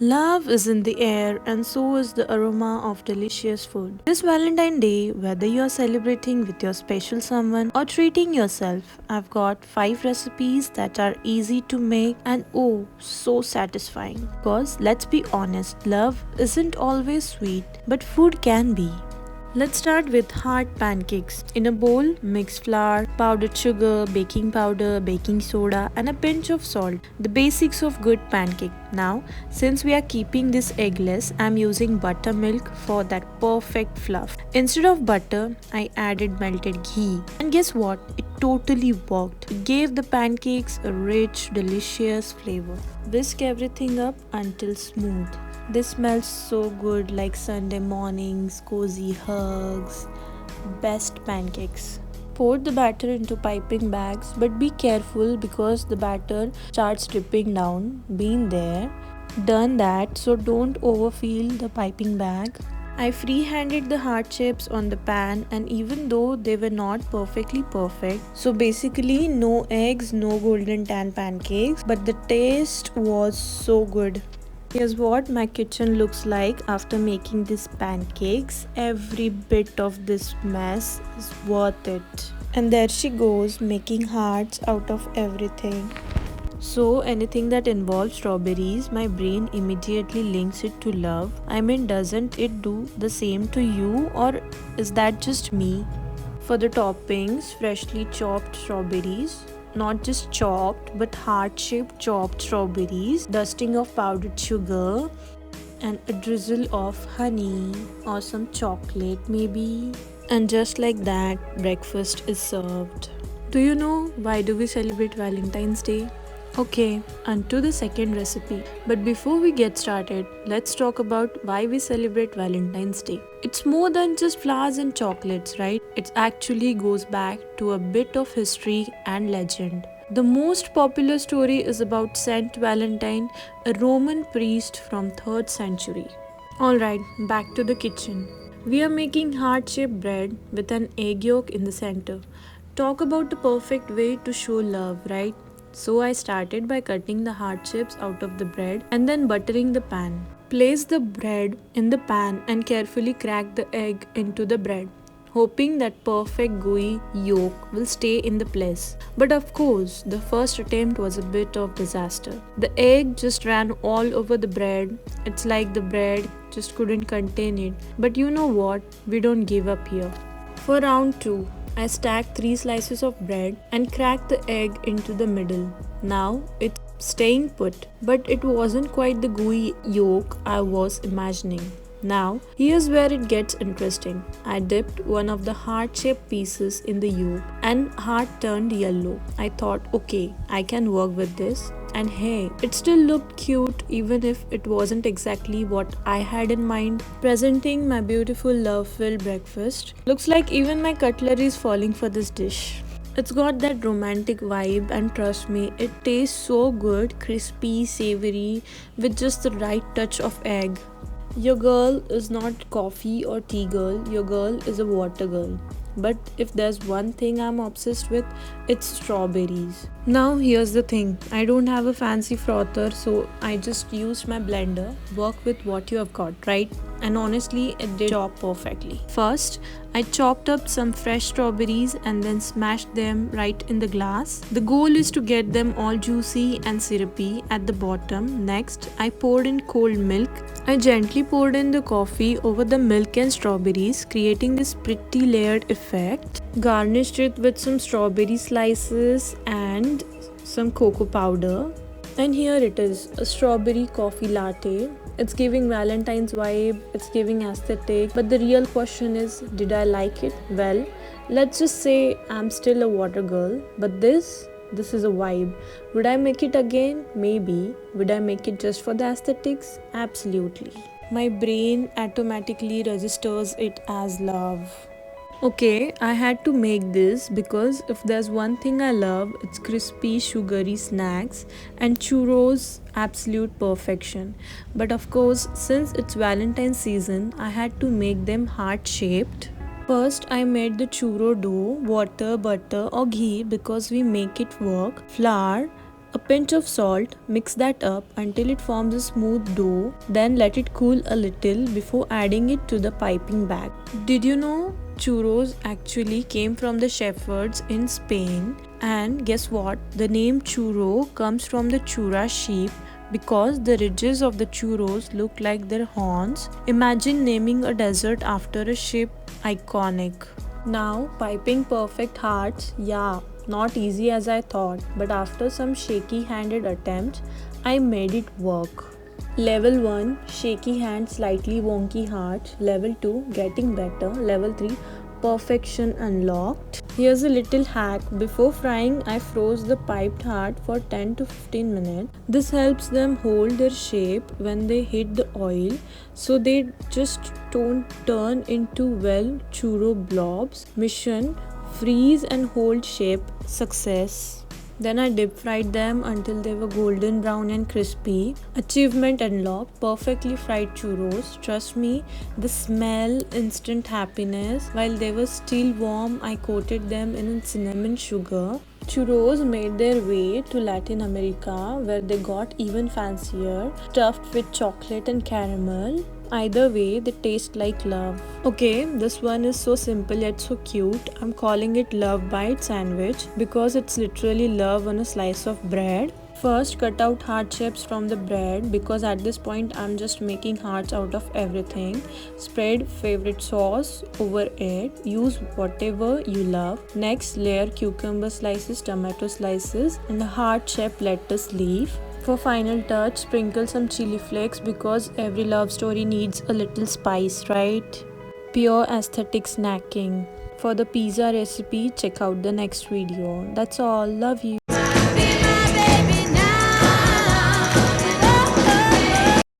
Love is in the air, and so is the aroma of delicious food. This Valentine's Day, whether you are celebrating with your special someone or treating yourself, I've got 5 recipes that are easy to make and oh, so satisfying. Because let's be honest, love isn't always sweet, but food can be. Let's start with hard pancakes. In a bowl, mix flour, powdered sugar, baking powder, baking soda, and a pinch of salt. The basics of good pancake. Now, since we are keeping this eggless, I'm using buttermilk for that perfect fluff. Instead of butter, I added melted ghee. And guess what? It totally worked. It gave the pancakes a rich, delicious flavor. Whisk everything up until smooth. This smells so good, like Sunday mornings, cozy hugs, best pancakes. Pour the batter into piping bags, but be careful because the batter starts dripping down. Been there, done that, so don't overfill the piping bag. I free-handed the hard chips on the pan, and even though they were not perfectly perfect, so basically no eggs, no golden tan pancakes, but the taste was so good. Here's what my kitchen looks like after making these pancakes. Every bit of this mess is worth it. And there she goes, making hearts out of everything. So, anything that involves strawberries, my brain immediately links it to love. I mean, doesn't it do the same to you, or is that just me? For the toppings, freshly chopped strawberries, not just chopped but heart-shaped chopped strawberries, dusting of powdered sugar, and a drizzle of honey or some chocolate maybe. And just like that, breakfast is served. Do you know why do we celebrate Valentine's Day? Okay, on to the second recipe. But before we get started, let's talk about why we celebrate Valentine's Day. It's more than just flowers and chocolates, right? It actually goes back to a bit of history and legend. The most popular story is about Saint Valentine, a Roman priest from 3rd century. Alright, back to the kitchen. We are making heart-shaped bread with an egg yolk in the center. Talk about the perfect way to show love, right? So I started by cutting the hard chips out of the bread and then buttering the pan. Place the bread in the pan and carefully crack the egg into the bread, hoping that perfect gooey yolk will stay in the place. But of course, the first attempt was a bit of disaster. The egg just ran all over the bread. It's like the bread just couldn't contain it. But you know what? We don't give up here. For round 2, I stacked 3 slices of bread and cracked the egg into the middle. Now it's staying put, but it wasn't quite the gooey yolk I was imagining. Now, here's where it gets interesting. I dipped one of the heart-shaped pieces in the yolk and heart turned yellow. I thought, okay, I can work with this. And hey, it still looked cute even if it wasn't exactly what I had in mind. Presenting my beautiful love-filled breakfast. Looks like even my cutlery is falling for this dish. It's got that romantic vibe, and trust me, it tastes so good, crispy, savory, with just the right touch of egg. Your girl is not coffee or tea girl, your girl is a water girl. But if there's one thing I'm obsessed with, it's strawberries. Now here's the thing, I don't have a fancy frother, so I just used my blender. Work with what you have got, right? And honestly, it did job perfectly. First, I chopped up some fresh strawberries and then smashed them right in the glass. The goal is to get them all juicy and syrupy at the bottom. Next, I poured in cold milk. I gently poured in the coffee over the milk and strawberries, creating this pretty layered effect. Garnished it with some strawberry slices and some cocoa powder. And here it is, a strawberry coffee latte. It's giving Valentine's vibe, it's giving aesthetic, but the real question is, did I like it? Well, let's just say I'm still a water girl, but this is a vibe. Would I make it again? Maybe. Would I make it just for the aesthetics? Absolutely. My brain automatically registers it as love. Okay, I had to make this because if there's one thing I love, it's crispy, sugary snacks and churros, absolute perfection. But of course, since it's Valentine's season, I had to make them heart-shaped. First, I made the churro dough, water, butter or ghee because we make it work, flour, A pinch of salt, mix that up until it forms a smooth dough, then let it cool a little before adding it to the piping bag. Did you know churros actually came from the shepherds in Spain? And guess what? The name churro comes from the chura sheep because the ridges of the churros look like their horns. Imagine naming a desert after a sheep. Iconic. Now, piping perfect hearts, yeah, not easy as I thought, but after some shaky handed attempts, I made it work. Level 1 shaky hand, slightly wonky heart. Level 2 getting better. Level 3 perfection unlocked. Here's a little hack. Before frying, I froze the piped heart for 10 to 15 minutes. This helps them hold their shape when they hit the oil so they just don't turn into churro blobs. Mission freeze and hold shape. Success. Then I deep fried them until they were golden brown and crispy. Achievement unlocked. Perfectly fried churros. Trust me, the smell, instant happiness. While they were still warm, I coated them in cinnamon sugar. Churros made their way to Latin America where they got even fancier, stuffed with chocolate and caramel. Either way, they taste like love. Okay, this one is so simple yet so cute. I'm calling it Love Bite Sandwich because it's literally love on a slice of bread. First, cut out heart shapes from the bread because at this point I'm just making hearts out of everything. Spread favorite sauce over it. Use whatever you love. Next, layer cucumber slices, tomato slices, and a heart-shaped lettuce leaf. For final touch, sprinkle some chili flakes because every love story needs a little spice, right? Pure aesthetic snacking. For the pizza recipe, check out the next video. That's all. Love you.